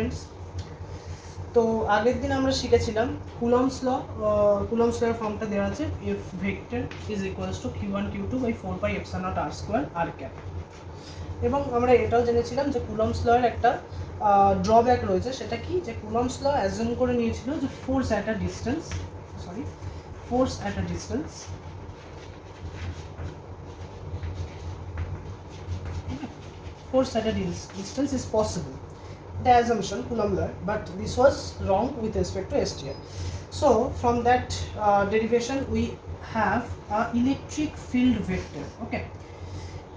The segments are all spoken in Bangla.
স্টুডেন্টস। তো আগের দিন আমরা শিখেছিলাম কুলম্বস ল। কুলম্বস লর ফর্মটা দেওয়া আছে, if vector is equals to Q1 Q2 by 4πε0 r square r cap. এবং আমরা এটাও জেনেছিলাম যে কুলম্বস লয়ের একটা ড্রব্যাক রয়েছে, সেটা কি, যে কুলম্বস ল অ্যাজিউম করে নিয়েছিল যে force at a distance is possible. The assumption Coulomb law, but this was wrong with respect to STR. So from that derivation we have a electric field vector. Okay.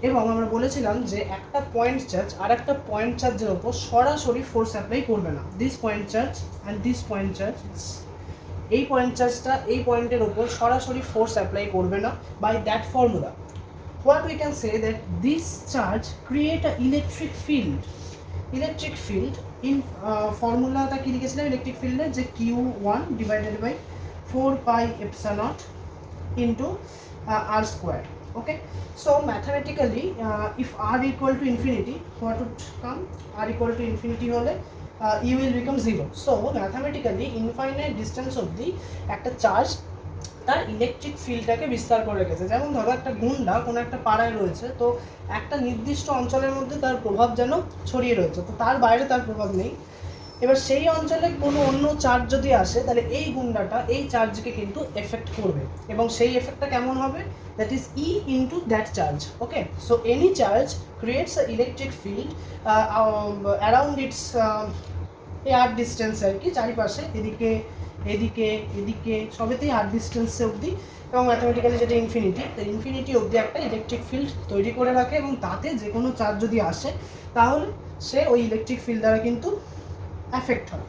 এবং আমরা বলেছিলাম যে একটা পয়েন্ট চার্জ আর একটা পয়েন্ট চার্জের উপর সরাসরি ফোর্স অ্যাপ্লাই করবে না। This point charge and this point charge, এই পয়েন্ট চার্জটা এই পয়েন্টের উপর সরাসরি ফোর্স অ্যাপ্লাই করবে না। By that formula what we can say that this charge create a electric field in ফর্মুলাটা কি লিখেছিলাম ইলেকট্রিক ফিল্ডে, যে Q1 divided by 4πε0 into r square. Okay, so mathematically if r equal to infinity, what would come? R equal to infinity hole E will become 0. So mathematically infinite distance অবধি একটা চার্জ তার ইলেকট্রিক ফিল্ডটাকে বিস্তার করে রেখেছে। যেমন ধরো একটা গুন্ডা কোনো একটা পাড়ায় রয়েছে, তো একটা নির্দিষ্ট অঞ্চলের মধ্যে তার প্রভাব যেন ছড়িয়ে রয়েছে, তো তার বাইরে তার প্রভাব নেই। এবার সেই অঞ্চলে কোনো অন্য চার্জ যদি আসে, তাহলে এই গুন্ডাটা এই চার্জকে কিন্তু এফেক্ট করবে, এবং সেই এফেক্টটা কেমন হবে? That is E into that charge. Okay, so any charge creates a electric field around its r distance r কি, চারিপাশে এদিকে এদিকে এদিকে সবেতেই আর ডিস্টেন্সে অবধি, এবং ম্যাথামেটিক্যালি যেটা ইনফিনিটি, তো ইনফিনিটি অবধি একটা ইলেকট্রিক ফিল্ড তৈরি করে রাখে, এবং তাতে যে কোনো চার্জ যদি আসে তাহলে সে ওই ইলেকট্রিক ফিল্ড দ্বারা কিন্তু অ্যাফেক্ট হয়।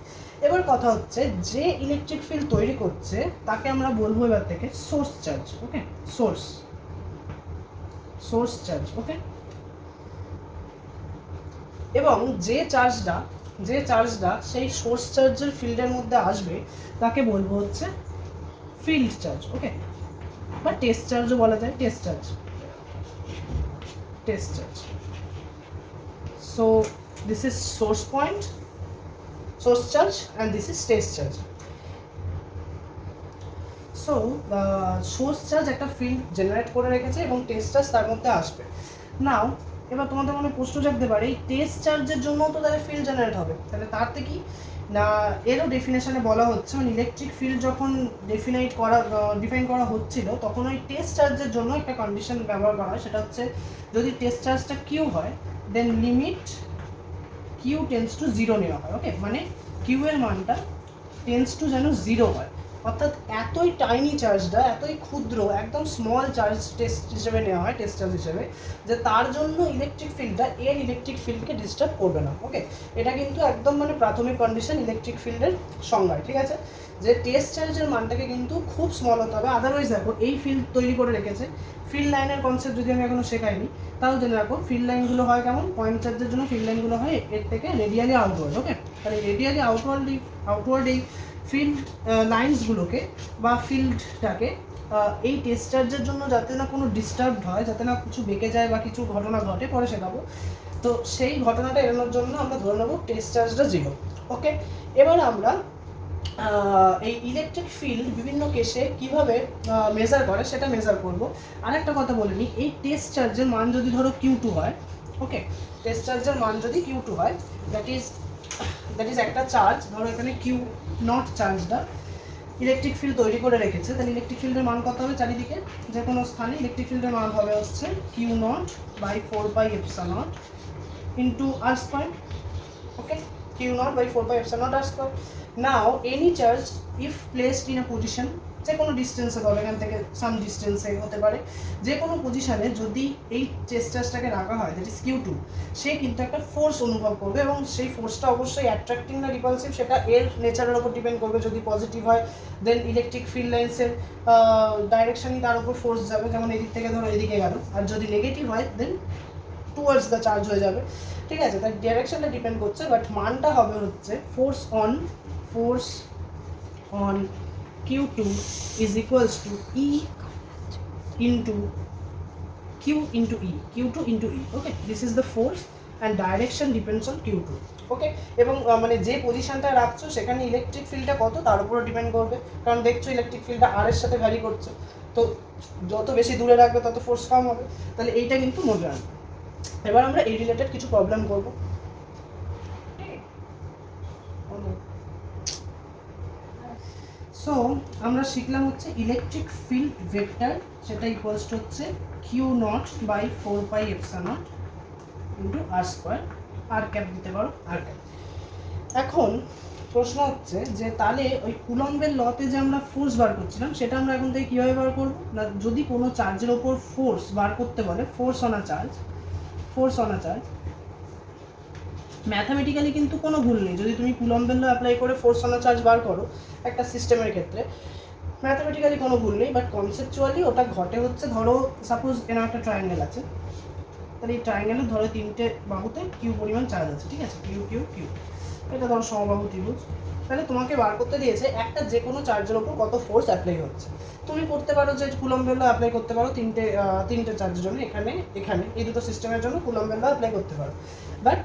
এবার কথা হচ্ছে, যে ইলেকট্রিক ফিল্ড তৈরি করছে তাকে আমরা বলবো এবার থেকে সোর্স চার্জ। ওকে, সোর্স চার্জ। ওকে, এবং যে চার্জটা সেই সোর্স চার্জের ফিল্ডের মধ্যে আসবে তাকে বলবো হচ্ছে ফিল্ড চার্জ। ওকে, বা টেস্ট চার্জও বলা যায়, test charge. So this is source charge and this is test charge. So source charge একটা ফিল্ড জেনারেট করে রেখেছে এবং টেস্ট চার্জ তার মধ্যে আসবে। নাও এবার তোমাদের মনে প্রশ্ন জাগতে পারে, এই টেস্ট চার্জের জন্য তো তাহলে ফিল্ড জেনারেট হবে, তাহলে তাতে কি না, এরও ডেফিনেশনে বলা হচ্ছে, মানে ইলেকট্রিক ফিল্ড যখন ডিফাইন করা হচ্ছিল তখন ওই টেস্ট চার্জের জন্য একটা কন্ডিশন ব্যবহার করা হয়, সেটা হচ্ছে যদি টেস্ট চার্জটা কিউ হয় দেন লিমিট কিউ টেন্স টু 0 নেওয়া হয়। ওকে, মানে কিউ এর মানটা টেন্স টু যেন 0 হয়, অর্থাৎ এতই টাইনি চার্জটা, এতই ক্ষুদ্র, একদম স্মল চার্জ টেস্ট হিসেবে নেওয়া হয়, টেস্ট চার্জ হিসেবে, যে তার জন্য ইলেকট্রিক ফিল্ডটা এর ইলেকট্রিক ফিল্ডকে ডিস্টার্ব করবে না। ওকে, এটা কিন্তু একদম মানে প্রাথমিক কন্ডিশন ইলেকট্রিক ফিল্ডের সংজ্ঞায়, ঠিক আছে, যে টেস্ট চার্জের মানটাকে কিন্তু খুব স্মল হতে হবে। আদারওয়াইজ দেখো এই ফিল্ড তৈরি করে রেখেছে, ফিল্ড লাইনের কনসেপ্ট যদি আমি এখনো শেখাইনি তাও জেনে রাখো, ফিল্ড লাইনগুলো হয় কেমন, পয়েন্ট চার্জের জন্য ফিল্ড লাইনগুলো হয় এর থেকে রেডিয়ালি আউটওয়ার্ড। ওকে, তাহলে রেডিয়ালি আউটওয়ার্ড এই ফিল্ড লাইন্সগুলোকে বা ফিল্ডটাকে এই টেস্ট চার্জের জন্য যাতে না কোনো ডিস্টার্ব হয়, যাতে না কিছু বেঁকে যায় বা কিছু ঘটনা ঘটে, পরে শেখাবো, তো সেই ঘটনাটা এড়ানোর জন্য আমরা ধরে নেবো টেস্ট চার্জটা 0। ওকে, এবার আমরা এই ইলেকট্রিক ফিল্ড বিভিন্ন কেসে কিভাবে মেজার করে সেটা মেজার করব। আরেকটা কথা বলে নিই, এই টেস্ট চার্জের মান যদি ধরো Q2 হয়, ওকে, টেস্ট চার্জের মান যদি Q2 হয়, দ্যাট ইজ একটা চার্জ, ধরো এখানে Q0 চার্জটা ইলেকট্রিক ফিল্ড তৈরি করে রেখেছে, তাহলে ইলেকট্রিক ফিল্ডের মান কত হবে? চারিদিকে যে কোনো স্থানে ইলেকট্রিক ফিল্ডের মান হবে হচ্ছে Q0 by 4πε0 into r square. Okay, Q0 by 4πε0 r square. Now any charge if placed in a position, যে কোনো ডিস্টেন্সে পাবে, এখান থেকে সাম ডিস্টেন্সে হতে পারে, যে কোনো পজিশানে যদি এই টেস্ট চার্জটাকে রাখা হয় দ্যাট ইজ Q2, সে কিন্তু একটা ফোর্স অনুভব করবে, এবং সেই ফোর্সটা অবশ্যই অ্যাট্রাক্টিং না রিপালসিভ সেটা এর নেচারের উপর ডিপেন্ড করবে। যদি পজিটিভ হয় দেন ইলেকট্রিক ফিল্ড লাইন্সের ডাইরেকশনই তার উপর ফোর্স যাবে, যেমন এদিক থেকে ধরো এদিকে গেল, আর যদি নেগেটিভ হয় দেন টুয়ার্ডস দ্য চার্জ হয়ে যাবে, ঠিক আছে, তার ডিরেকশনটা ডিপেন্ড করছে, বাট মানটা হবে হচ্ছে force on Q2 is equals to E into Q into E, Q2 into E. Okay, this is the force and direction depends on Q2, ওকে। এবং মানে যে পজিশনটা রাখছো সেখানে ইলেকট্রিক ফিল্ডটা কত তার উপরও ডিপেন্ড করবে, কারণ দেখছো ইলেকট্রিক ফিল্ডটা আর এর সাথে ভ্যারি করছে, তো যত বেশি দূরে রাখবে তত ফোর্স কম হবে, তাহলে এইটা কিন্তু মনে রাখবে। এবার আমরা এই রিলেটেড কিছু প্রবলেম করবো। সো আমরা শিখলাম হচ্ছে ইলেকট্রিক ফিল্ড ভেক্টর, সেটা ইকুয়ালস টু হচ্ছে Q0/4πε0 ইন্টু আর স্কোয়ার, আর ক্যাপ দিতে পারো আর ক্যাপ। এখন প্রশ্ন হচ্ছে যে তাহলে ওই কুলম্বের লতে যে আমরা ফোর্স বার করছিলাম সেটা আমরা এখন থেকে কীভাবে বার করবো না, যদি কোনো চার্জের ওপর ফোর্স বার করতে বলে, force on a charge, mathematically কিন্তু কোনো ভুল নেই, যদি তুমি কুলম্বের ল অ্যাপ্লাই করে ফোর্স অন আ চার্জ বার করো একটা সিস্টেমের ক্ষেত্রে, ম্যাথামেটিক্যালি কোনো ভুল নেই, বাট কনসেপচুয়ালি ওটা ঘটে হচ্ছে, ধরো সাপোজ এরকম একটা ট্রায়াঙ্গেল আছে, তাহলে এই ট্রায়াঙ্গেলে ধরো তিনটে বাহুতে কিউ পরিমাণ চার্জ আছে, ঠিক আছে, কিউ কিউ কিউ, এটা ধরো সমবাহু ত্রিভুজ, তাহলে তোমাকে বার করতে দিয়েছে একটা যে কোনো চার্জের ওপর কত ফোর্স অ্যাপ্লাই হচ্ছে। তুমি করতে পারো যে কুলম্বের ল অ্যাপ্লাই করতে পারো তিনটে চার্জের জন্য, এখানে এই দুটো সিস্টেমের জন্য কুলম্বের ল অ্যাপ্লাই করতে পারো, but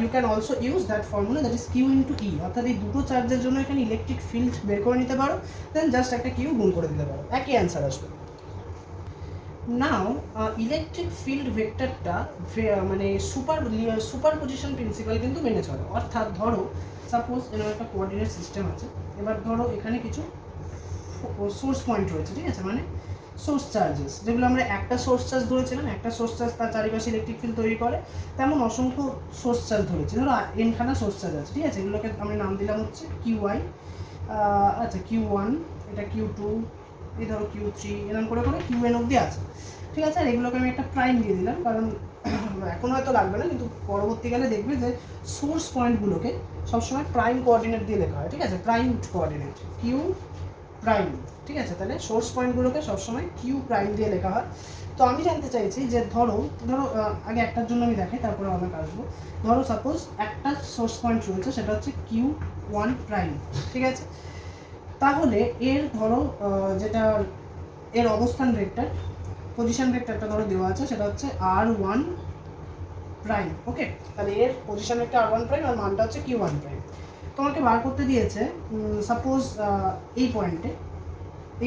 you can also use that formula, that is Q into E, অর্থাৎ এই দুটো চার্জের জন্য এখানে ইলেকট্রিক ফিল্ড বের করে নিতে পারো, দেন জাস্ট একটা কিউ গুণ করে দিতে পারো, একই অ্যান্সার আসবে। নাও ইলেকট্রিক ফিল্ড ভেক্টরটা মানে সুপারপজিশন প্রিন্সিপাল কিন্তু মেনে চলে, অর্থাৎ ধরো সাপোজ এরকম একটা কোঅর্ডিনেট সিস্টেম আছে, এবার ধরো এখানে কিছু সোর্স পয়েন্ট রয়েছে, ঠিক আছে, মানে সোর্স চার্জেস, যেগুলো আমরা একটা সোর্স চার্জ ধরেছিলাম, একটা সোর্স চার্জ তার চারিপাশে ইলেকট্রিক ফিল্ড তৈরি করে, তেমন অসংখ্য সোর্স চার্জ ধরেছি, ধরো এনখানা সোর্স চার্জ আছে, ঠিক আছে, এগুলোকে আমি নাম দিলাম হচ্ছে কিউআই, আচ্ছা Q1, এটা Q2, এই ধরো Q3, এরকম করে করে Qn অবধি আছে, ঠিক আছে, আর এগুলোকে আমি একটা প্রাইম দিয়ে দিলাম, কারণ এখন হয়তো লাগবে না, কিন্তু পরবর্তীকালে দেখবে যে সোর্স পয়েন্টগুলোকে সবসময় প্রাইম কোঅর্ডিনেট দিয়ে লেখা হয়, ঠিক আছে, প্রাইম কোঅর্ডিনেট কিউ প্রাইম, ঠিক আছে, তাহলে সোর্স পয়েন্টগুলোকে সবসময় কিউ প্রাইম দিয়ে লেখা হয়। তো আমি জানতে চাইছি যে ধরো আগে একটার জন্য আমি দেখাই, তারপরে অনেক আসবো, ধরো সাপোজ একটা সোর্স পয়েন্ট রয়েছে, সেটা হচ্ছে Q1 প্রাইম, ঠিক আছে, তাহলে এর ধরো যেটা এর অবস্থান ভেক্টর, পজিশন ভেক্টরটা ধরো দেওয়া আছে, সেটা হচ্ছে R1 প্রাইম, ওকে, তাহলে এর পজিশন ভেক্টর R1 প্রাইম আর মানটা হচ্ছে Q1 প্রাইম। তোমাকে বার করতে দিয়েছে সাপোজ এই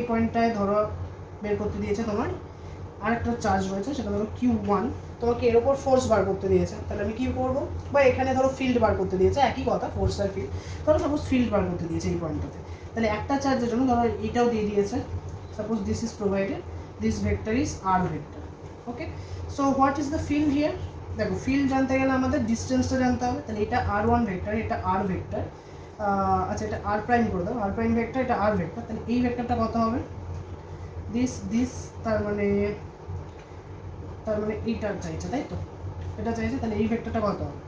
পয়েন্টটায় ধরো বের করতে দিয়েছে তোমার আরেকটা চার্জ রয়েছে, সেটা ধরো Q1, তোমাকে এর ওপর ফোর্স বার করতে দিয়েছে, তাহলে আমি কী করবো, বা এখানে ধরো ফিল্ড বার করতে দিয়েছে, একই কথা, ফোর্স আর ফিল্ড, ধরো সাপোজ ফিল্ড বার করতে দিয়েছে এই পয়েন্টটাতে, তাহলে একটা চার্জের জন্য ধরো এটাও দিয়ে দিয়েছে, suppose this is provided, this vector is R vector, okay. So what is the field here, দেখো ফিল্ড জানতে গেলে আমাদের ডিস্টেন্সটা জানতে হবে, তাহলে এটা R1 ভেক্টর, এটা আর ভেক্টর, আচ্ছা এটা আর প্রাইম করে দাও, আর প্রাইম ভেক্টর, এটা আর ভেক্টর, তাহলে এই ভেক্টরটা কত হবে, দিস তার মানে এইটা চাইছে, তাই তো, এটা চাইছে, তাহলে এই ভেক্টরটা কত হবে,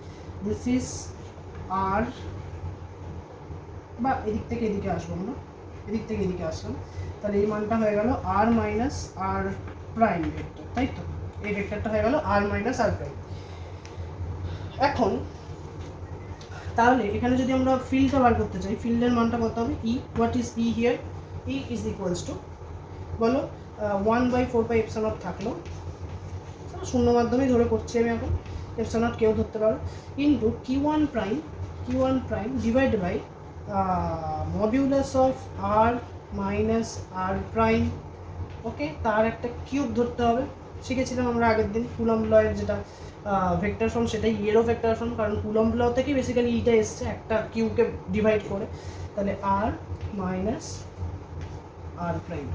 দিস ইজ আর, বা এদিক থেকে এদিকে আসবো না, এদিক থেকে এদিকে আসলাম, তাহলে এই মানটা হয়ে গেল আর মাইনাস আর প্রাইম ভেক্টর, তাই তো, এই ভেক্টরটা হয়ে গেল আর মাইনাস আর প্রাইম। এখন তাহলে এখানে যদি আমরা ফিল্ডটা বার করতে চাই, ফিল্ডের মানটা কত হবে, E, what is E here, E is equals to, বলো 1/4πε0 থাকলো, শূন্য মাধ্যমেই ধরে করছি আমি এখন, ε0 কেউ ধরতে পারো, into Q1 prime divide by modulus of r minus R prime, okay, তার একটা কিউব ধরতে হবে, শিখেছিলাম আমরা আগের দিন কুলম্ব লয়ের যেটা ভেক্টর ফর্ম, সেটাই ইয়েরও ভেক্টর ফর্ম, কারণ কুলম্ব ল থেকে বেসিক্যালি ইটা এসছে একটা কিউকে ডিভাইড করে, তাহলে r minus R prime,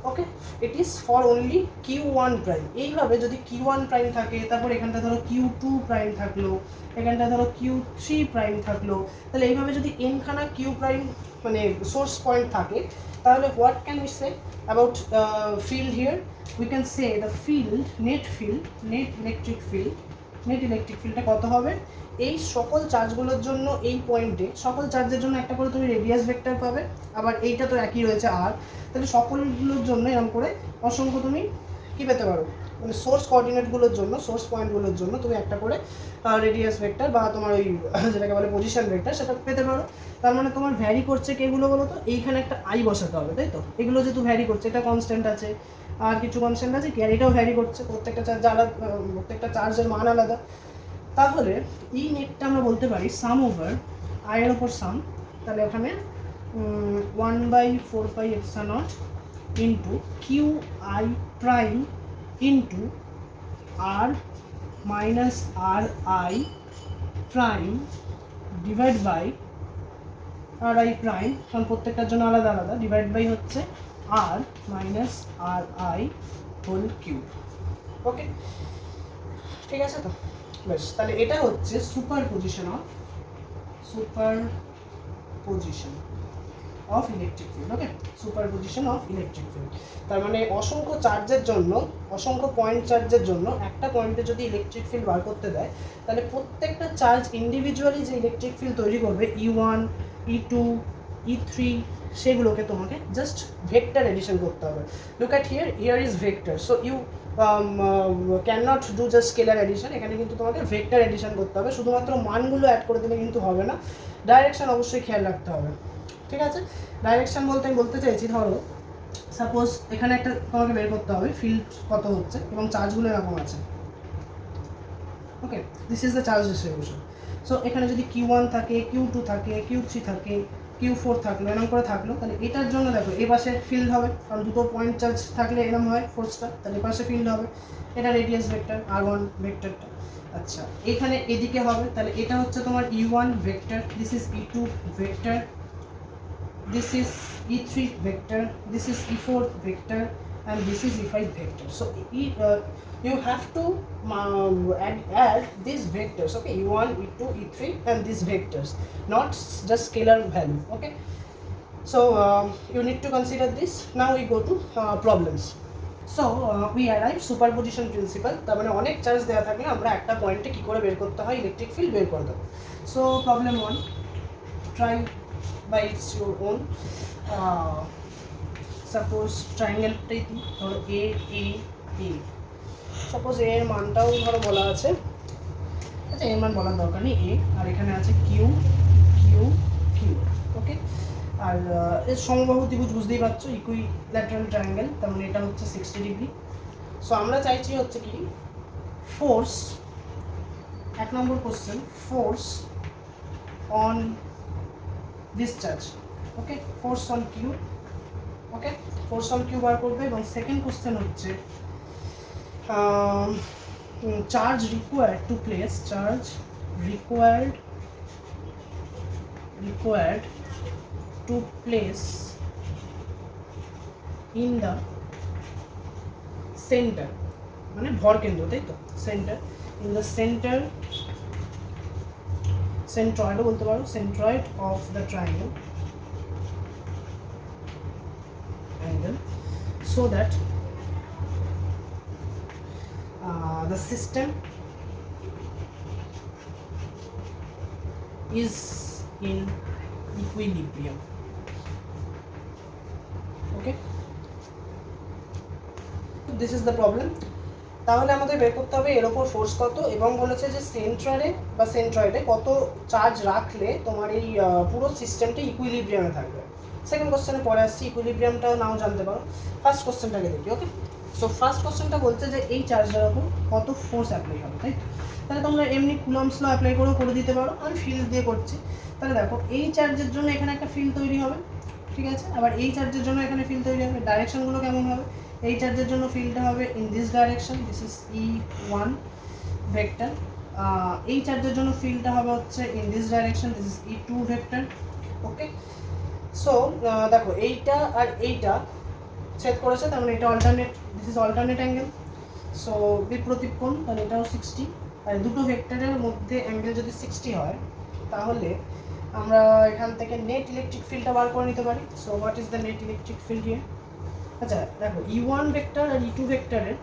okay, it is for only Q1 prime. এইভাবে যদি Q1 প্রাইম থাকে, তারপর এখানটা ধরো Q2 প্রাইম থাকলো, এখানটা ধরো Q3 প্রাইম থাকলো, তাহলে এইভাবে যদি এনখানা Q প্রাইম মানে সোর্স পয়েন্ট থাকে, তাহলে what can we say about field here, we can say the field, net electric ফিল্ডটা কত হবে, এই সকল চার্জগুলোর জন্য এই পয়েন্টে সকল চার্জের জন্য একটা করে তুমি রেডিয়াস ভেক্টর পাবে, আবার এইটা তো একই রয়েছে আর, তাহলে সকলগুলোর জন্য এরকম করে অসংখ্য তুমি কী পেতে পারো, মানে সোর্স কোঅর্ডিনেটগুলোর জন্য, সোর্স পয়েন্টগুলোর জন্য তুমি একটা করে রেডিয়াস ভেক্টর বা তোমার ওই যেটাকে বলে পজিশন ভেক্টর সেটা পেতে পারো। তার মানে তোমার ভ্যারি করছে কেগুলো বলো তো, এইখানে একটা আই বসাতে হবে, তাই তো, এগুলো যেহেতু ভ্যারি করছে, এটা কনস্ট্যান্ট আছে আর কিছু কনস্ট্যান্ট আছে কি, আর এটাও ভ্যারি করছে, প্রত্যেকটা চার্জের মান আলাদা, তাহলে ই নেটটা আমরা বলতে পারি সাম ওভার আই এর ওপর সাম, তাহলে ওখানে 1/4πε0 into Q i prime into R minus r i prime divide by r i prime, কারণ প্রত্যেকটার জন্য আলাদা আলাদা, ডিভাইড বাই হচ্ছে আর minus r i whole cube. Okay, ঠিক আছে তো? বেশ, তাহলে এটা হচ্ছে superposition of electric field. Okay, superposition of electric field, তার মানে অসংখ্য চার্জের জন্য, অসংখ্য পয়েন্ট চার্জের জন্য একটা পয়েন্টে যদি ইলেকট্রিক ফিল্ড বার করতে দেয়, তাহলে প্রত্যেকটা চার্জ ইন্ডিভিজুয়ালি যে ইলেকট্রিক ফিল্ড তৈরি করবে E1 E2 E3, সেগুলোকে তোমাকে জাস্ট ভেক্টর এডিশন করতে হবে। Look at here is vector, so you can not do just scalar addition, এখানে কিন্তু তোমাকে ভেক্টর এডিশন করতে হবে। শুধুমাত্র মানগুলো অ্যাড করে দিলে কিন্তু হবে না, ডাইরেকশন অবশ্যই খেয়াল রাখতে হবে। ঠিক আছে, ডাইরেকশন বলতে আমি বলতে চাইছি, ধরো সাপোজ এখানে একটা তোমাকে বের করতে হবে ফিল্ড কত হচ্ছে এবং চার্জগুলো এরকম আছে। Okay, this is the charge distribution. So এখানে যদি Q1 থাকে, Q2 থাকে, Q3 থাকে, Q4 থাকলো, এরকম করে থাকলো, তাহলে এটার জন্য দেখো এ পাশে ফিল্ড হবে, কারণ দুটো পয়েন্ট চার্জ থাকলে এরকম হয় ফোর্সটা, তাহলে এ পাশে ফিল্ড হবে, এটা রেডিয়াস ভেক্টর R1 ভেক্টরটা। আচ্ছা, এখানে এদিকে হবে, তাহলে এটা হচ্ছে তোমার E1 vector, this is E2 vector, this is E3 vector, this is E4 vector, and this is E5 vector. So you have to add these vectors, okay, E1 E2 E3 and these vectors, not just scalar value. Okay, so you need to consider this. Now we go to problems. So we arrive superposition principle, তার মানে অনেক চার্জ দেওয়া থাকলে আমরা একটা পয়েন্টে কি করে বের করতে হয় ইলেকট্রিক ফিল্ড বের করে দেবো। So problem 1, try by its your own. Suppose ট্রায়াঙ্গেলটাই ধরো এ এ এ, সাপোজ এ এর মানটাও ধরো বলা আছে, আচ্ছা এর মান বলার দরকার নেই, এ, আর এখানে আছে কিউ কিউ কিউ। ওকে, আর এর সমবাহু ত্রিভুজ বুঝতেই পারছো, ইকুইল্যাটারাল ট্রায়াঙ্গেল, তার মানে এটা হচ্ছে 60 ডিগ্রি। সো আমরা চাইছি হচ্ছে কি force, 1 number question, force on this charge, okay, force on q, okay, force on q বার করবে। এবং সেকেন্ড কোশ্চেন হচ্ছে charge required to place, charge required to place in the center, মানে ভর কেন্দ্র, তাই তো, center, in the center, centroid বলতে পারো, centroid of the triangle, so that the system is in equilibrium. Okay, this is the problem. তাহলে আমাদের বের করতে হবে এর ওপর ফোর্স কত, এবং বলেছে যে সেন্ট্রালে বা সেন্ট্রয়েডে কত চার্জ রাখলে তোমার এই পুরো সিস্টেমটা ইকুইলিব্রিয়ামে থাকবে। সেকেন্ড কোশ্চেনে পরে আসছি, ইকুইলিব্রিয়ামটাও নাও জানতে পারো। ফার্স্ট কোশ্চেনটাকে দেখি। ওকে, সো ফার্স্ট কোশ্চেনটা বলছে যে এই চার্জের ওপর কত ফোর্স অ্যাপ্লাই হবে, তাই তাহলে তোমরা এমনি কুলম্বস ল অ্যাপ্লাই করে দিতে পারো, আমি ফিল্ড দিয়ে করছি। তাহলে দেখো এই চার্জের জন্য এখানে একটা ফিল্ড তৈরি হবে, ঠিক আছে, আবার এই চার্জের জন্য এখানে ফিল্ড তৈরি হবে। ডাইরেকশনগুলো কেমন হবে, এই চার্জের জন্য ফিল্ডটা হবে in this direction, this is E1 vector, এই চার্জের জন্য ফিল্ডটা হবে হচ্ছে in this direction, this is E2 vector. Okay, so দেখো এইটা আর এইটা ছেদ করেছে, তার মানে এটা alternate, this is alternate angle, so বিপরীত কোণ, তাহলে এটাও 60, আর দুটো ভেক্টরের মধ্যে অ্যাঙ্গেল যদি 60 হয়, তাহলে আমরা এখান থেকে নেট ইলেকট্রিক ফিল্ডটা বার করে নিতে পারি। So what is the net electric field here? আচ্ছা দেখো E1 ভেক্টর আর E2 ভেক্টরের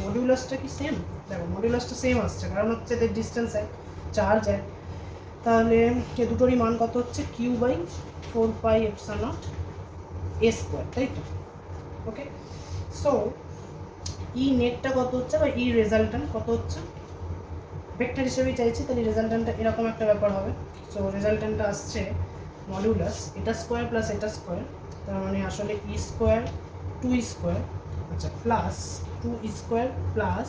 মডিউলাসটা কি সেম? দেখো মডিউলাসটা সেম আসছে, কারণ হচ্ছে এদের ডিস্টেন্স এক, চার্জ এক, তাহলে এই দুটোরই মান কত হচ্ছে Q/4πε0 a স্কোয়ার, তাই তো? ওকে, সো ই নেটটা কত হচ্ছে বা ই রেজাল্টেন্ট কত হচ্ছে, ভেক্টর হিসেবেই চাইছি, তাহলে রেজাল্টেন্টটা এরকম একটা ব্যাপার হবে। সো রেজাল্টেন্টটা আসছে মডিউলাস এটা স্কোয়ার প্লাস এটা স্কোয়ার, তার মানে আসলে ই স্কোয়ার 2 স্কোয়ার, আচ্ছা, plus 2 square plus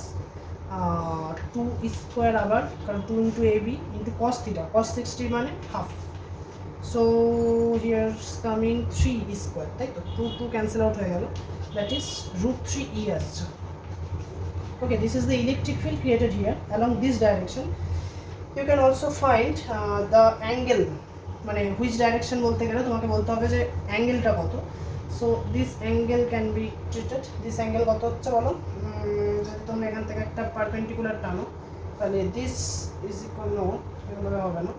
two square আবার, কারণ 2 into A B into cos theta, cos 60 মানে half, so here's coming 3 square, তাই তো 2 ক্যান্সেল আউট হয়ে গেল, দ্যাট ইজ √3e আসছে। Okay, this is the electric field created here along this direction. You can also find the angle, মানে which direction বলতে গেলে তোমাকে বলতে হবে যে অ্যাঙ্গেলটা কত। So this angle can be treated, this angle কত হচ্ছে বলো, যদি তোমরা এখান থেকে একটা পারপেন্ডিকুলার টানো তাহলে দিস ইজ ইকুয়াল, নো এভাবে হবে না।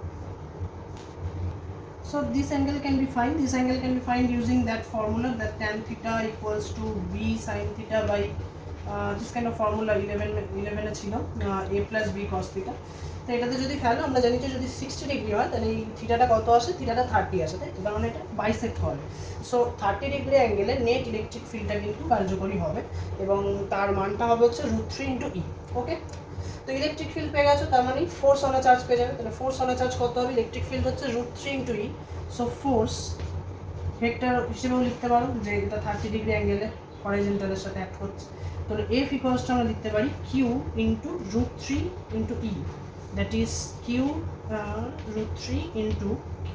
So this angle can be found, this angle can be found using that formula, that tan theta equals to b sin theta by this kind of formula 11 এ ছিল a plus b cos theta। তো এটাতে যদি ফেলো আমরা জানি যে যদি 60 ডিগ্রি হয় তাহলে এই থিটাটা কত আসে, থিটাটা 30 আসে, তাই তো, তার মানে এটা বাইসেক্ট হবে। সো 30 ডিগ্রি অ্যাঙ্গেলে নেট ইলেকট্রিক ফিল্ডটা কিন্তু কার্যকরী হবে এবং তার মানটা হবে হচ্ছে √3 ইন্টু ই। ওকে, তো ইলেকট্রিক ফিল্ড পেয়ে গেছো, তার মানে ফোর্স অন চার্জ পেয়ে যাবে। তাহলে ফোর্স অন চার্জ কত হবে, ইলেকট্রিক ফিল্ড হচ্ছে √3 ইন্টু ই। সো ফোর্স ভেক্টর হিসেবেও লিখতে পারো যে এটা 30 ডিগ্রি অ্যাঙ্গেলে হরাইজন্টালের সাথে অ্যাক্ট করছে, তাহলে এফ ইকুয়ালস টু আমরা লিখতে পারি Q into √3 into E, that is Q √3 into,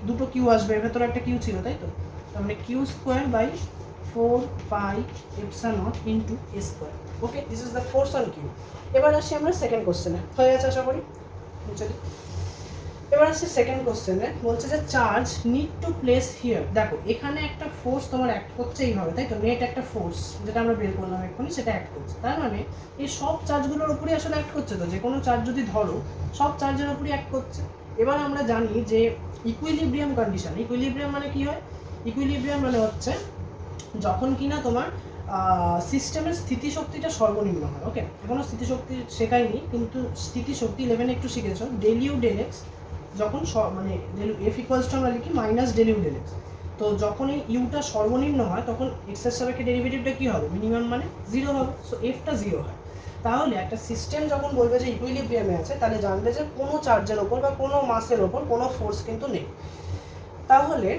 দুটো কিউ আসবে, এর ভেতরে একটা কিউ ছিল, তাই তো, তার মানে Q square by 4 pi epsilon into A square. Okay, this is the force on Q. এবার আসি আমরা সেকেন্ড কোশ্চেনে, হয়ে গেছে আশা করি। এবার আসছে সেকেন্ড কোশ্চেনে, বলছে যে charge need to place here. দেখো এখানে একটা ফোর্স তোমার অ্যাক্ট করছে এইভাবে, তাই তো, নেট একটা ফোর্স যেটা আমরা বের করলাম এক্ষুনি সেটা অ্যাক্ট করছে, তার মানে এই সব চার্জগুলোর উপরই আসলে অ্যাক্ট করছে। তো যে কোনো চার্জ যদি ধরো সব চার্জের উপরই অ্যাক্ট করছে। এবার আমরা জানি যে ইকুইলিব্রিয়াম কন্ডিশন, ইকুইলিব্রিয়াম মানে কি হয়, ইকুইলিব্রিয়াম মানে হচ্ছে যখন কিনা তোমার সিস্টেমের স্থিতিশক্তিটা সর্বনিম্ন হয়। ওকে, এখনো স্থিতিশক্তি শেখায়নি কিন্তু স্থিতিশক্তি 11 একটু শিখেছো, ডেল ইউ ডেল এক্স, যখন মানে এফ ইকুয়ালস টু আমরা লিখি minus del U del X, তো যখন এই ইউটা সর্বনিম্ন হয় তখন এক্সের সাপেক্ষে ডেরিভেটিভটা কী হবে, মিনিমাম মানে 0 হবে, সো এফটা 0 হয়। তাহলে একটা সিস্টেম যখন বলবে যে ইকুইলিব্রিয়ামে আছে তাহলে জানবে যে কোনো চার্জের ওপর বা কোনো মাসের ওপর কোনো ফোর্স কিন্তু নেই। তাহলে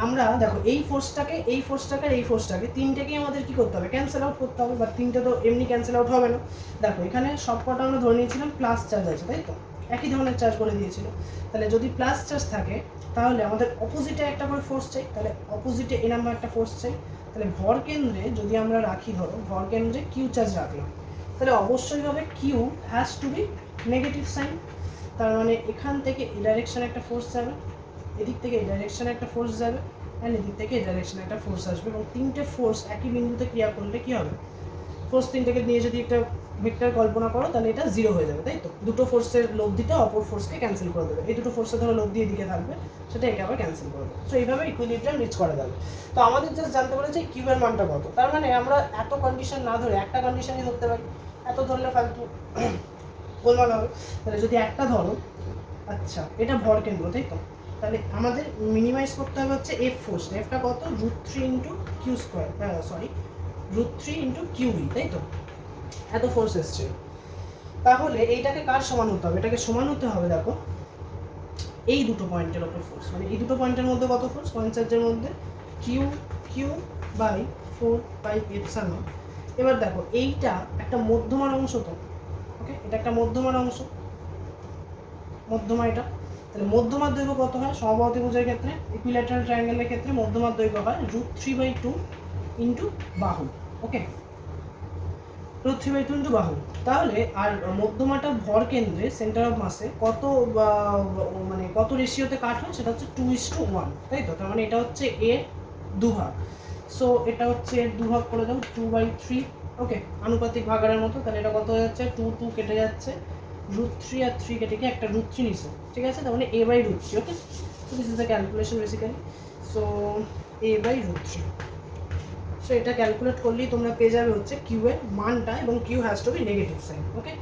আমরা দেখো এই ফোর্সটাকে তিনটেকেই আমাদের কি করতে হবে, ক্যান্সেল আউট করতে হবে, বা তিনটে তো এমনি ক্যান্সেল আউট হবে না। দেখো এখানে সবকটা আমরা ধরে নিয়েছিলাম প্লাস চার্জ আছে, তাই তো, একই ধরনের চার্জ করে দিয়েছিল। তাহলে যদি প্লাস চার্জ থাকে তাহলে আমাদের অপোজিটে একটা করে ফোর্স চাই, তাহলে অপোজিটে এ নাম্বার একটা ফোর্স চাই। তাহলে ভর কেন্দ্রে যদি আমরা রাখি, ধরো ভর কেন্দ্রে কিউ চার্জ রাখলাম, তাহলে অবশ্যই হবে Q has to be negative sign. তার মানে এখান থেকে এই ডাইরেকশানে একটা ফোর্স যাবে, এদিক থেকে এই ডাইরেকশানে একটা ফোর্স যাবে, অ্যান্ড এদিক থেকে এই ডাইরেকশানে একটা ফোর্স আসবে, এবং তিনটে ফোর্স একই বিন্দুতে ক্রিয়া করলে কী হবে, ফোর্স তিনটেকে নিয়ে যদি একটা ভেক্টর কল্পনা করো তাহলে এটা 0 হয়ে যাবে, তাই তো, দুটো ফোর্সের লব্ধিটা অপর ফোর্সকে ক্যান্সেল করে দেবে, এই দুটো ফোর্সের ধরো লব্ধি এদিকে থাকবে, সেটা একে আবার ক্যান্সেল করে দেবে। সো এইভাবে ইকুইলিব্রিয়াম রিচ করা যাবে। তো আমাদের জাস্ট জানতে পারে যে কিউ এর মানটা কত, তার মানে আমরা এত কন্ডিশন না ধরে একটা কন্ডিশনই ধরতে পারি, এত ধরলে ফালতু গোলমাল হবে। তাহলে যদি একটা ধরো, আচ্ছা এটা ভর কেন্দ্র, তাই তো, তাহলে আমাদের মিনিমাইজ করতে হবে হচ্ছে এফ ফোর্স, এফটা কত, √3 into Q square, √3 into Q E, তাই তো, এত ফোর্স এসছে। তাহলে এইটাকে কার সমান হতে হবে, এটাকে সমান হতে হবে, দেখো এই দুটো পয়েন্টের ওপর ফোর্স, মানে এই দুটো পয়েন্টের মধ্যে কত ফোর্স, পয়েন্ট চার্জের মধ্যে কিউ বাই 4 পাই এপসাইলন। এবার দেখো এইটা একটা মধ্যমার অংশ, তো ওকে, এটা একটা মধ্যমার অংশ, মধ্যমা এটা, তাহলে মধ্যমার দৈর্ঘ্য কত হয়, সমবাহু ত্রিভুজের ক্ষেত্রে, ইকুইল্যাটারাল ট্রায়াঙ্গেলের ক্ষেত্রে মধ্যমার দৈর্ঘ্য হয় √3/2 ইন্টু বাহু। ওকে, √3/2 ইন্টু বাহু। তাহলে আর মধ্যমাটা ভর কেন্দ্রে সেন্টার অফ মাসে কত মানে কত রেশিওতে কাট হয়, সেটা হচ্ছে 2:1, তাই তো, তার মানে এটা হচ্ছে এর দুভাগ। সো এটা হচ্ছে এর দুভাগ করে দাও, 2/3। ওকে, আনুপাতিক ভাগাড়ের মতো, তাহলে এটা কত হয়ে যাচ্ছে, 2 কেটে যাচ্ছে, √3 আর 3 কেটে গিয়ে একটা √3 নিচ্ছে, ঠিক আছে, তার মানে a/√3। Okay, so this is the calculation basically. So a/√3, so এটা ক্যালকুলেট করলেই তোমরা পেয়ে যাবে হচ্ছে কিউ এর মানটা, এবং Q has to be negative sign. Okay,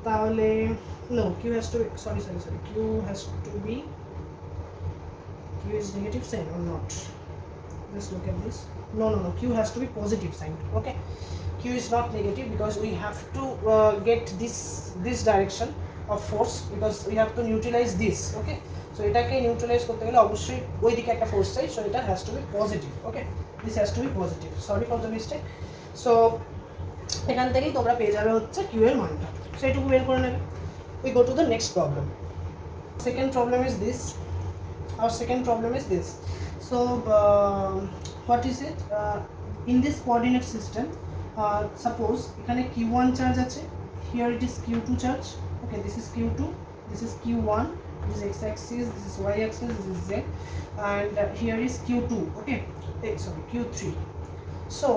তাহলে no, Q has to be Q has to be, Q is negative sign or not, just look at this, no, q has to be positive sign. Okay, q is not negative because we have to get this direction of force, because we have to neutralize this. Okay, so এটাকে নিউট্রালাইজ করতে গেলে অবশ্যই ওই দিকে একটা ফোর্স চাই, সো এটা has to be positive. Okay, this has to be positive, sorry for the mistake. So এখান থেকেই তোমরা পেয়ে যাবে হচ্ছে কিউ এর মানটা। সেইটুকু বের করে নেবে। We go to the next problem. Second problem is this. Our second problem is this. So what is it? In this coordinate system, suppose এখানে q1 charge আছে, here it is q2 charge. Okay, this is q2, this is q1, this is x-axis, this is y-axis, this is z, and here is q2. Okay, sorry, q3. So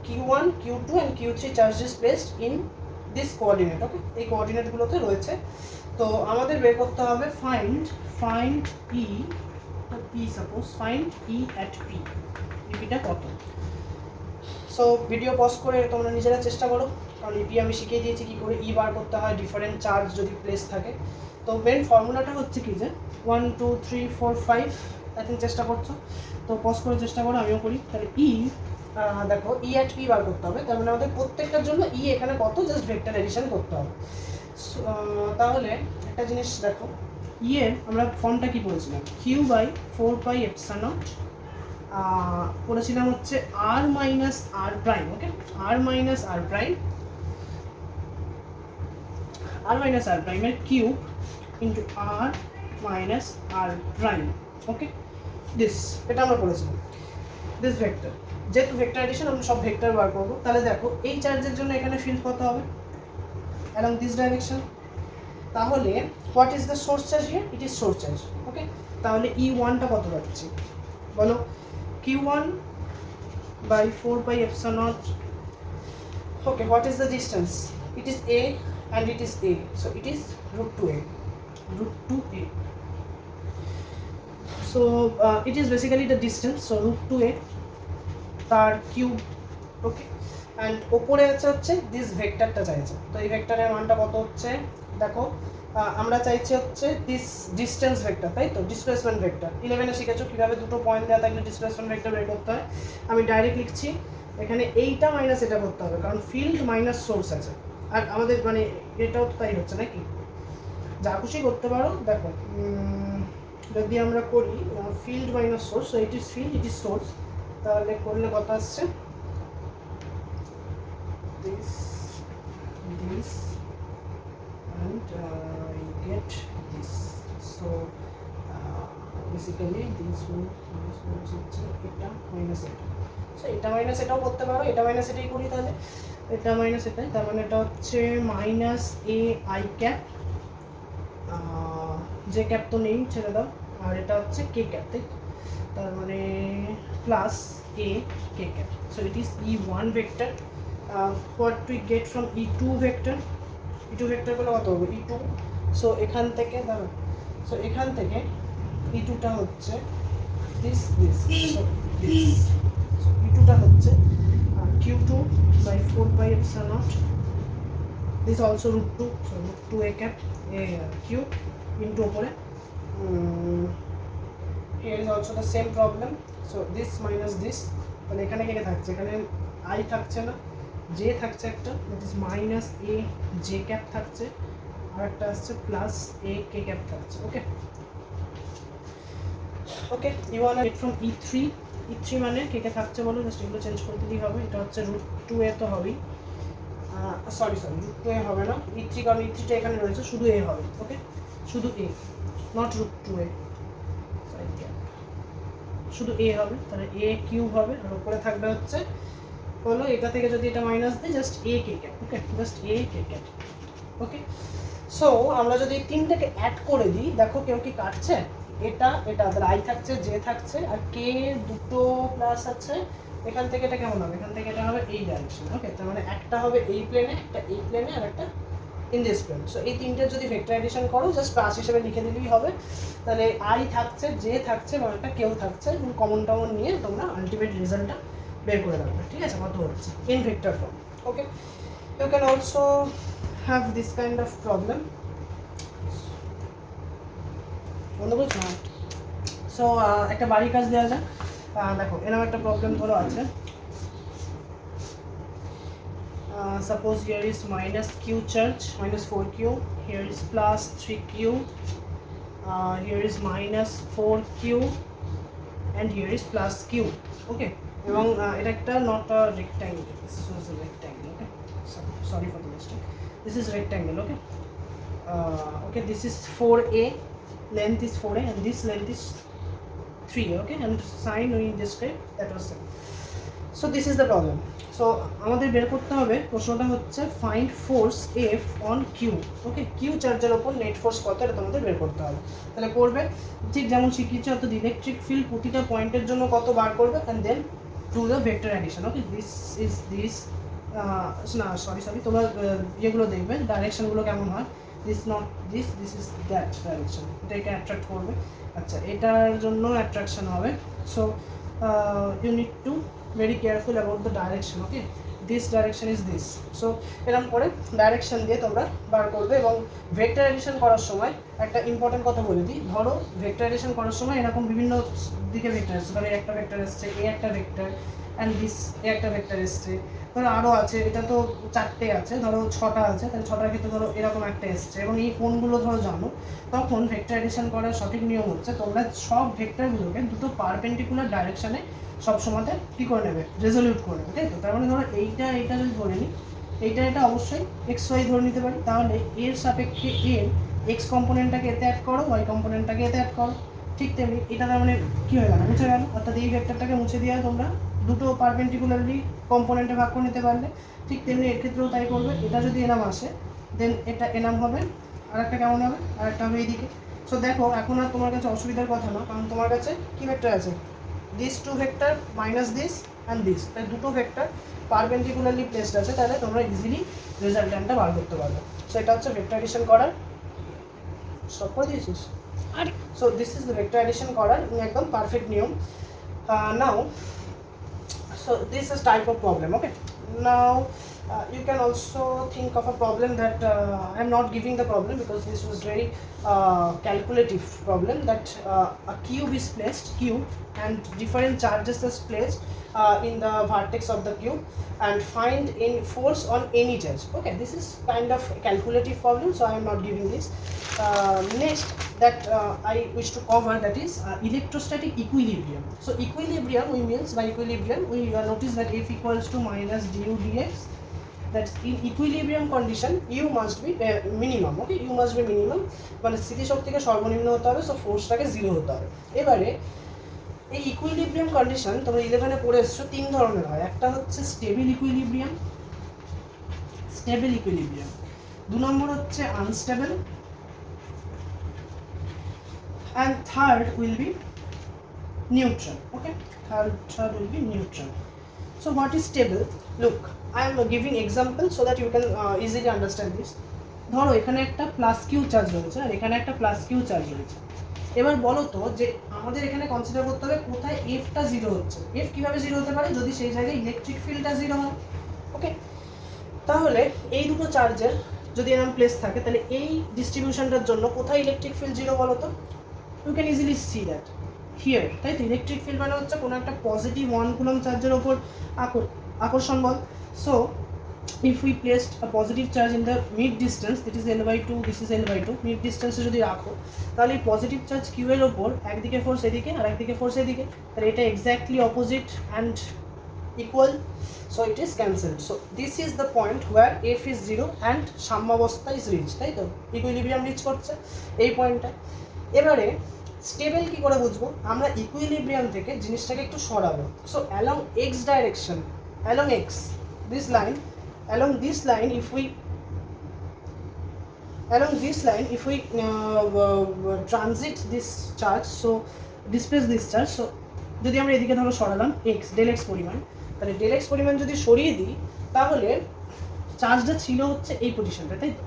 q1, q2 and q3 charges placed in this coordinate. Okay, এই কোঅর্ডিনেট গুলোতে রয়েছে। তো আমাদের বের করতে হবে find e, suppose find e at p, ইপিটা কত। সো ভিডিও পজ করে তোমরা নিজেরা চেষ্টা করো, কারণ ইপি আমি শিখিয়ে দিয়েছি কী করে ই বার করতে হয় ডিফারেন্ট চার্জ যদি প্লেস থাকে। তো মেন ফর্মুলাটা হচ্ছে কি যে 1 2 3 4 5 আই থিঙ্ক চেষ্টা করছো, তো পজ করে চেষ্টা করো, আমিও করি। তাহলে ই দেখো ই অ্যাট পি বার করতে হবে, তার মানে আমাদের প্রত্যেকটার জন্য ই এখানে কত জাস্ট ভেক্টর এডিশন করতে হবে। তাহলে একটা জিনিস দেখো, ই এর আমরা ফর্মটা কি বলেছিলাম, Q by 4 pi epsilon naught করেছিলাম হচ্ছে আর মাইনাস আর prime. Okay, R minus R প্রাইমের cube into R minus R prime. Okay, this এটা আমরা করেছিলাম, দিস ভেক্টর। যেহেতু ভেক্টর এডিশন আমরা সব ভেক্টর বার করবো, তাহলে দেখো এই চার্জের জন্য এখানে ফিল্ড কত হবে অ্যালং দিস ডাইরেকশন। তাহলে what is the source charge here, it is source charge. Okay, তাহলে ই ওয়ানটা কত পাচ্ছি বলো, q1 by 4 pi epsilon naught. Okay, what is the distance? It is a and it is a, so it is root 2a. So it is basically the distance, so root 2a তার কিউব। ওকে, অ্যান্ড ওপরে আছে হচ্ছে দিস ভেক্টরটা চাইছে, তো এই ভেক্টরের মানটা কত হচ্ছে দেখো, আমরা চাইছি হচ্ছে দিস ডিস্টেন্স ভেক্টর, তাই তো, ডিসপ্লেসমেন্ট ভেক্টর 11-এ শিখেছো কীভাবে দুটো পয়েন্ট দেওয়া থাকলে ডিসপ্লেসমেন্ট ভেক্টর বের করতে হয়। আমি ডাইরেক্ট লিখছি, এখানে এইটা মাইনাস এটা করতে হবে, কারণ ফিল্ড মাইনাস সোর্স আছে, আর আমাদের মানে এটাও তো তাই হচ্ছে নাকি, যা খুশি করতে পারো। দেখো যদি আমরা করি field minus source, so it is field, it is source, তাহলে করলে কত আসছে, this and you get this. So basically this one হচ্ছে এটা মাইনাস এটা, সো এটা মাইনাস এটাও করতে পারো, এটা মাইনাস এটাই করি, তাহলে এটা মাইনাস এটাই, তার মানে এটা হচ্ছে মাইনাস এ আই ক্যাপ, যে ক্যাপ তো নেই ছেড়ে দাও, আর এটা হচ্ছে কে ক্যাপ, তাই তার মানে plus A K cap. So it is E one vector. What we get from E2 vector, E2 vector গুলো কত হবে E2, সো এখান থেকে দাঁড়াও, সো এখান থেকে E2টা হচ্ছে this, so this, so E2টা হচ্ছে q2 by 4 pi epsilon naught, this also root 2, so root 2a cap a cube into উপরে, here is also the same problem, so this minus this, তাহলে এখানে কে থাকছে, এখানে i থাকছে না, জে থাকছে একটা, that is minus A J cap থাকছে, আর একটা আসছে প্লাস এ কে ক্যাপ থাকছে। Okay okay, you want get from E3 মানে কে কে থাকছে বলো, জাস্ট এগুলো চেঞ্জ করে দিলেই হবে। এটা হচ্ছে রুট 2a তো হবেই, সরি রুট 2a হবে না E3, কারণ E3টা এখানে রয়েছে, শুধু এ হবে। ওকে, শুধু এ, নট রুট 2a, শুধু এ হবে, তাহলে এ কিউব হবে, আর উপরে থাকবে হচ্ছে বলো, এটা থেকে যদি এটা মাইনাস দিই just a K cap. Okay, just a K cap. Okay, so আমরা যদি এই তিনটাকে অ্যাড করে দিই, দেখো কেউ কি কাটছে, এটা এটা তাহলে আই থাকছে, জে থাকছে, আর কে দুটো প্লাস আছে, এখান থেকে এটা কেমন হবে, এখান থেকে এটা হবে এই ডাইরেকশন। ওকে, তার মানে একটা হবে এই প্লেনে, একটা এই প্লেনে, আর একটা ইন দিস প্লেন। সো এই তিনটে যদি ভেক্টর এডিশন করো জাস্ট প্লাস হিসেবে লিখে দিলেই হবে। তাহলে আই থাকছে, জে থাকছে, এবং একটা কেউ থাকছে, কমন টমন নিয়ে তোমরা আলটিমেট রেজাল্টটা বের করে দেবে। ঠিক আছে, কত হচ্ছে in vector form. Okay, you can also have this kind of problem. বন্ধ করছো না, সো একটা বাড়ির কাজ দেওয়া যায়। দেখো এরকম একটা প্রবলেম ধরো আছে, suppose here is minus q charge, minus 4q, here is plus 3q, here is minus 4q, and here is plus q. Okay, এবং এটা একটা not a rectangle, this is a rectangle. Okay, sorry for the mistake. this is rectangle, okay. Okay, this is 4a, length is 4a, and this length is 3a, okay, and sign we described, that was same. So this is the problem. So আমাদের বের করতে হবে, প্রশ্নটা হচ্ছে find force F on Q, okay, Q চার্জের ওপর নেট ফোর্স কত, এটা তোমাদের বের করতে হবে। তাহলে করবে ঠিক যেমন শিখিয়েছে, অর্থাৎ ইলেকট্রিক ফিল্ড প্রতিটা পয়েন্টের জন্য কত বার করবে, and then to the vector addition, okay. This is this, না সরি তোমরা ইয়েগুলো দেখবে ডাইরেকশনগুলো কেমন হয়, this not this, this is that direction, এটা অ্যাট্রাক্ট করবে। আচ্ছা, এটার জন্য অ্যাট্রাকশন হবে। So you need to very careful about the direction, okay, this direction is this. So এরকম করে ডাইরেকশন দিয়ে তোমরা বার করবে। এবং ভেক্টর এডিশন করার সময় একটা ইম্পর্টেন্ট কথা বলে দিই, ধরো ভেক্টর এডিশন করার সময় এরকম বিভিন্ন দিকে ভেক্টর আসছে, ধরো একটা ভেক্টর এসছে, এ একটা ভেক্টর, অ্যান্ড দিস এ একটা ভেক্টর এসছে, ধরো আরও আছে, এটা তো 4টে আছে, ধরো 6টা আছে, তাহলে 6টার ক্ষেত্রে ধরো এরকম একটা এসছে, এবং এই কোণগুলো ধরো জানো, তখন ভেক্টর এডিশন করার সঠিক নিয়ম হচ্ছে তোমরা সব ভেক্টরগুলোকে দুটো পারপেন্ডিকুলার ডাইরেকশনে সব সময়তে কী করে নেবে, রেজলিউট করে নেবে, তাই তো। তার মানে ধরো এইটা যদি ধরে নিই, এটা অবশ্যই এক্স ওয়াই ধরে নিতে পারি, তাহলে এর সাপেক্ষে এর এক্স কম্পোনেন্টটাকে এতে অ্যাড করো, ওয়াই কম্পোনেন্টটাকে এতে অ্যাড করো, ঠিক তেমনি এটা তার মানে কী হয়ে গেল, মুছে গেল, অর্থাৎ এই ভেক্টরটাকে মুছে দিয়ে তোমরা দুটো পারপেন্ডিকুলারলি কম্পোনেন্টে ভাগ করে নিতে পারলে। ঠিক তেমনি এর ক্ষেত্রেও তাই করবে, এটা যদি এনাম আসে দেন এটা এনাম হবে, আর একটা কেমন হবে, আর একটা হবে এইদিকে। সো দেখো এখন আর তোমার কাছে অসুবিধার কথা না, কারণ তোমার কাছে কী ভেক্টর আছে, this two vector minus this and this, তাই দুটো ভেক্টর পারপেন্ডিকুলারলি প্লেসড আছে, তাহলে তোমরা ইজিলি রেজাল্টটা বার করতে পারবে। সো এটা হচ্ছে ভেক্টর এডিশন করার, সব করে দিয়েছিস। So this is the vector addition করার একদম পারফেক্ট নিয়ম। নাও so this is type of problem, okay. Now you can also think of a problem that I am not giving the problem because this was very calculative problem, that a cube is placed, and different charges is placed in the vertex of the cube, and find in force on any charge, okay. This is kind of a calculative problem, so I am not giving this. Next that I wish to cover, that is electrostatic equilibrium. So equilibrium, we means by equilibrium we notice that F equals to minus du dx, that in equilibrium condition u must be minimum, okay, u must be minimum, মানে স্থিতিশক্তিকে সর্বনিম্ন হতে হবে, সো ফোর্সটাকে 0 হতে হবে। এবারে এই ইকুইলিব্রিয়াম কন্ডিশন তোমরা 11-এ পড়ে এসছো, 3 ধরনের হয়, একটা হচ্ছে স্টেবল ইকুইলিব্রিয়াম, দু নম্বর হচ্ছে unstable, and third will be neutral, okay, third will be neutral. So what is stable? Look, I am giving example so that you can easily understand this. ধরো এখানে একটা প্লাস কিউ চার্জ রয়েছে, আর এখানে একটা প্লাস কিউ চার্জ রয়েছে। এবার বলো তো যে আমাদের এখানে কনসিডার করতে হবে কোথায় এফটা 0 হচ্ছে। এফ কীভাবে 0 হতে পারে, যদি সেই জায়গায় ইলেকট্রিক ফিল্ডটা 0 হয়, ওকে। তাহলে এই দুটো চার্জের যদি এরকম প্লেস থাকে, তাহলে এই ডিস্ট্রিবিউশনটার জন্য কোথায় ইলেকট্রিক ফিল্ড 0 বলো তো, you can easily see that here, তাই তো। ইলেকট্রিক ফিল্ড মানে হচ্ছে কোনো একটা পজিটিভ 1 কুলম চার্জের ওপর আকর্ষণ বল। So if we placed a positive charge in the mid distance, that is L/2, this is L/2, mid distance যদি রাখো, তাহলে এই পজিটিভ চার্জ কিউ এর ওপর একদিকে ফোর্স এদিকে আর একদিকে ফোর্স এদিকে, তাহলে এটা exactly opposite and equal, so it is cancelled. So this is the point where F is 0 and সাম্যাবস্থা is reached, তাই তো, ইকুইলিব্রিয়াম রিচ করছে এই পয়েন্টটা। এবারে স্টেবল কি করে বুঝবো, আমরা ইকুইলিব্রিয়াম থেকে জিনিসটাকে একটু সরাবো। So along x direction, along x, this line, along this line if we transit this charge, so displace this charge, so যদি আমরা এদিকে ধরো সরালাম এক্স, ডেল এক্স পরিমাণ, তাহলে ডেল এক্স পরিমাণ যদি সরিয়ে দিই, তাহলে চার্জটা ছিল হচ্ছে এই পজিশনটা, তাই তো।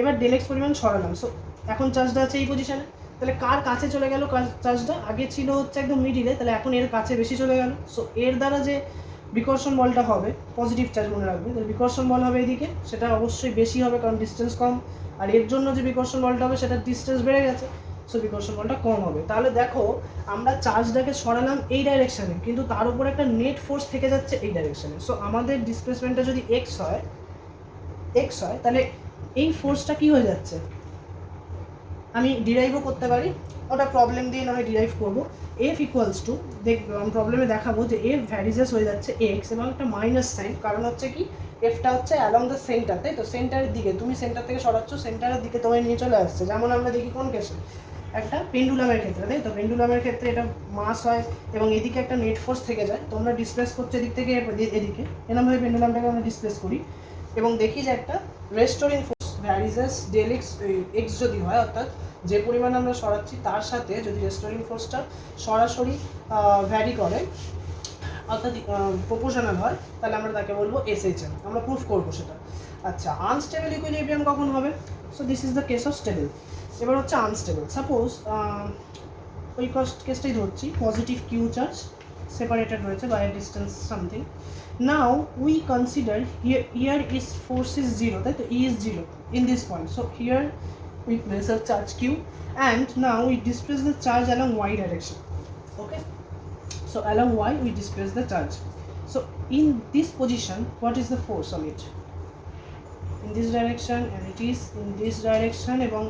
এবার ডেল এক্স পরিমাণ সরালাম, সো এখন চার্জটা আছে এই পজিশনে, তাহলে কার কাছে চলে গেল চার্জটা, আগে ছিল হচ্ছে একদম মিডিলে, তাহলে এখন এর কাছে বেশি চলে গেল। সো এর দ্বারা যে বিকর্ষণ বলটা হবে, পজিটিভ চার্জ মনে রাখবে, তাহলে বিকর্ষণ বল হবে এদিকে, সেটা অবশ্যই বেশি হবে কারণ ডিস্টেন্স কম, আর এর জন্য যে বিকর্ষণ বলটা হবে সেটা ডিস্টেন্স বেড়ে গেছে, সো বিকর্ষণ বলটা কম হবে। তাহলে দেখো আমরা চার্জটাকে সরালাম এই ডাইরেকশানে, কিন্তু তার উপর একটা নেট ফোর্স থেকে যাচ্ছে এই ডাইরেকশানে। সো আমাদের ডিসপ্লেসমেন্টটা যদি এক্স হয়, তাহলে এই ফোর্সটা কি হয়ে যাচ্ছে, আমি ডিরাইভও করতে পারি, ওটা প্রবলেম দিয়ে নয় ডিরাইভ করবো। এফ ইকুয়ালস টু, প্রবলেমে দেখাবো যে এফ ভ্যারিজেস হয়ে যাচ্ছে এক্স এবং একটা মাইনাস সাইন, কারণ হচ্ছে কি এফটা হচ্ছে অ্যালং দ্য সেন্টার, তাই তো সেন্টারের দিকে, তুমি সেন্টার থেকে সরাচ্ছ, সেন্টারের দিকে তোমায় নিয়ে চলে আসছে। যেমন আমরা দেখি কোন কেসে, একটা পেন্ডুলামের ক্ষেত্রে, তাই তো পেন্ডুলামের ক্ষেত্রে এটা মাস হয় এবং এদিকে একটা নেট ফোর্স থেকে যায়, তো আমরা ডিসপ্লেস করছি এদিক থেকে এদিকে, এরকমভাবে পেন্ডুলামটাকে আমরা ডিসপ্লেস করি এবং দেখি যে একটা restoring force varies del X যদি হয়, অর্থাৎ যে পরিমাণ আমরা সরাচ্ছি তার সাথে যদি রেস্টোরিং ফোর্সটা সরাসরি ভ্যারি করে, অর্থাৎ প্রপোর্শনাল হয়, তাহলে আমরা তাকে বলবো এসএইচএম। আমরা প্রুফ করবো সেটা। আচ্ছা, আনস্টেবল ইকুইলিব্রিয়াম কখন হবে? So this is the case of stable. এবার হচ্ছে আনস্টেবল। সাপোজ ওই কেসটাই ধরছি, পজিটিভ কিউ চার্জ সেপারেটেড রয়েছে by a distance something. Now we consider here is force is zero, তাই তো E is zero in this point. So here we place a charge q and now we displace the charge along y direction. Okay, so along y we displace the charge. So in this position what is the force on it? In this direction and it is in this direction, এবং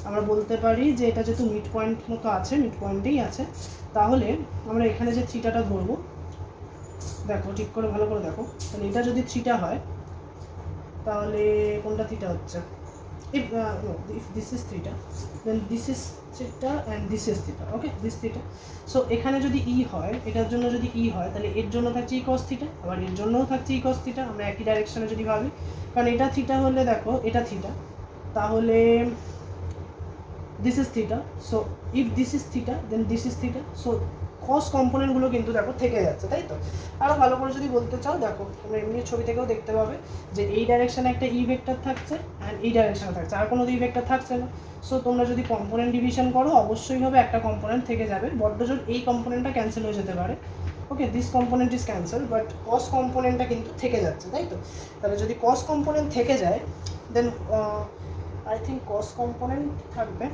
আমরা বলতে পারি যে এটা যেহেতু মিড পয়েন্ট মতো আছে, মিড পয়েন্টেই আছে, তাহলে আমরা এখানে যে থিটাটা ধরবো, দেখো ঠিক করে ভালো করে দেখো, তাহলে এটা যদি থিটা হয় তাহলে কোনটা থিটা হচ্ছে? If no, if this is theta, then this is theta and this is theta. Okay, this theta. So এখানে যদি e হয়, এটার জন্য যদি e হয়, তাহলে এর জন্য থাকছে e cos theta, আবার এর জন্যও থাকছে e cos theta। আমরা একই ডাইরেকশনে যদি ভাবি, কারণ এটা থিটা হলে দেখো এটা থিটা, তাহলে this is theta. So if this is theta, then this is theta. So cos কম্পোনেন্টগুলো কিন্তু দেখো থেকে যাচ্ছে, তাই তো? আরও ভালো করে যদি বলতে চাও, দেখো তোমরা এমনি ছবি থেকেও দেখতে পাবে যে এই ডাইরেকশানে একটা ই ভেক্টর থাকছে অ্যান্ড এই ডাইরেকশানে থাকছে, আর কোনো ই ভেক্টর থাকছে না। সো তোমরা যদি কম্পোনেন্ট ডিভিশন করো অবশ্যই হবে একটা কম্পোনেন্ট থেকে যাবে, বড্ডজোর এই কম্পোনেন্টটা ক্যান্সেল হয়ে যেতে পারে। Okay, this component is cancel, but cos কম্পোনেন্টটা কিন্তু থেকে যাচ্ছে, তাই তো? তাহলে যদি কস কম্পোনেন্ট থেকে যায়, then I think cos component থাকবে।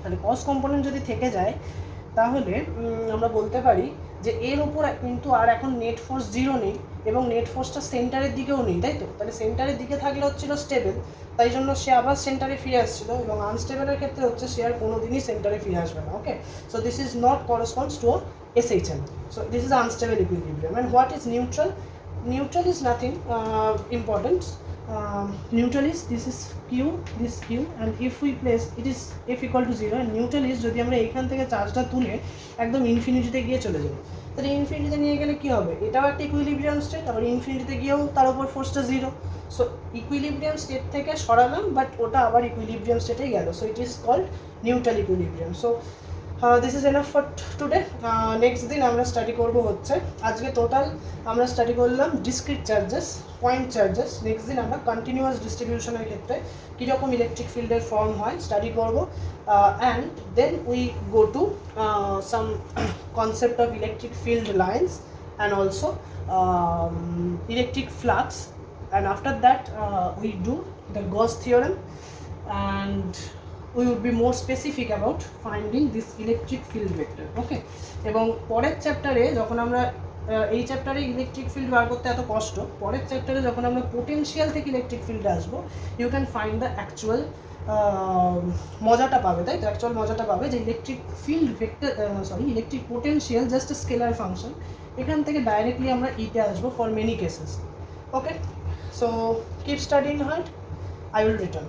তাহলে কস কম্পোনেন্ট যদি থেকে যায় তাহলে আমরা বলতে পারি যে এর উপর কিন্তু আর এখন নেট ফোর্স জিরো নেই এবং নেট ফোর্সটা সেন্টারের দিকেও নেই, তাই তো? তাহলে সেন্টারের দিকে থাকলে হচ্ছিল স্টেবল, তাই জন্য সে আবার সেন্টারে ফিরে আসছিল, এবং আনস্টেবলের ক্ষেত্রে হচ্ছে সে আর কোনো দিনই সেন্টারে ফিরে আসবে না। Okay, so this is not corresponds to SHM. So this is unstable equilibrium. And what is neutral? Neutral is nothing important. Neutral is this is q, this q, and if we place it is f equal to 0, and neutral is যদি আমরা এখান থেকে চার্জটা তুলে একদম ইনফিনিটিতে গিয়ে চলে যাই, তাহলে ইনফিনিটিতে নিয়ে গেলে কী হবে? এটাও একটা ইকুইলিব্রিয়াম স্টেট, আবার ইনফিনিটিতে গিয়েও তার উপর ফোর্সটা জিরো। সো ইকুইলিব্রিয়াম স্টেট থেকে সরালাম, বাট ওটা আবার ইকুইলিব্রিয়াম স্টেটেই গেল। So it is called neutral equilibrium. So this is enough for today. Next দিন আমরা স্টাডি করবো হচ্ছে, আজকে টোটাল আমরা স্টাডি করলাম discrete charges, point charges. Next দিন আমরা কন্টিনিউয়াস ডিস্ট্রিবিউশনের ক্ষেত্রে কীরকম ইলেকট্রিক ফিল্ডের ফর্ম হয় স্টাডি করবো, and then we go to some concept of electric field lines and also electric flux, and after that we do the Gauss theorem, and we would be more specific about finding this electric field vector. Okay, এবং পরের চ্যাপ্টারে যখন আমরা এই চ্যাপ্টারে ইলেকট্রিক ফিল্ড বার করতে এত কষ্ট, পরের চ্যাপ্টারে যখন আমরা পোটেনশিয়াল থেকে ইলেকট্রিক ফিল্ডে আসবো, you can find the actual মজাটা পাবে, তাই তো? অ্যাকচুয়াল মজাটা পাবে যে electric field vector, electric potential just a scalar function, এখান থেকে ডাইরেক্টলি আমরা ইতে আসবো for many cases. Okay, so keep studying hard, I will return.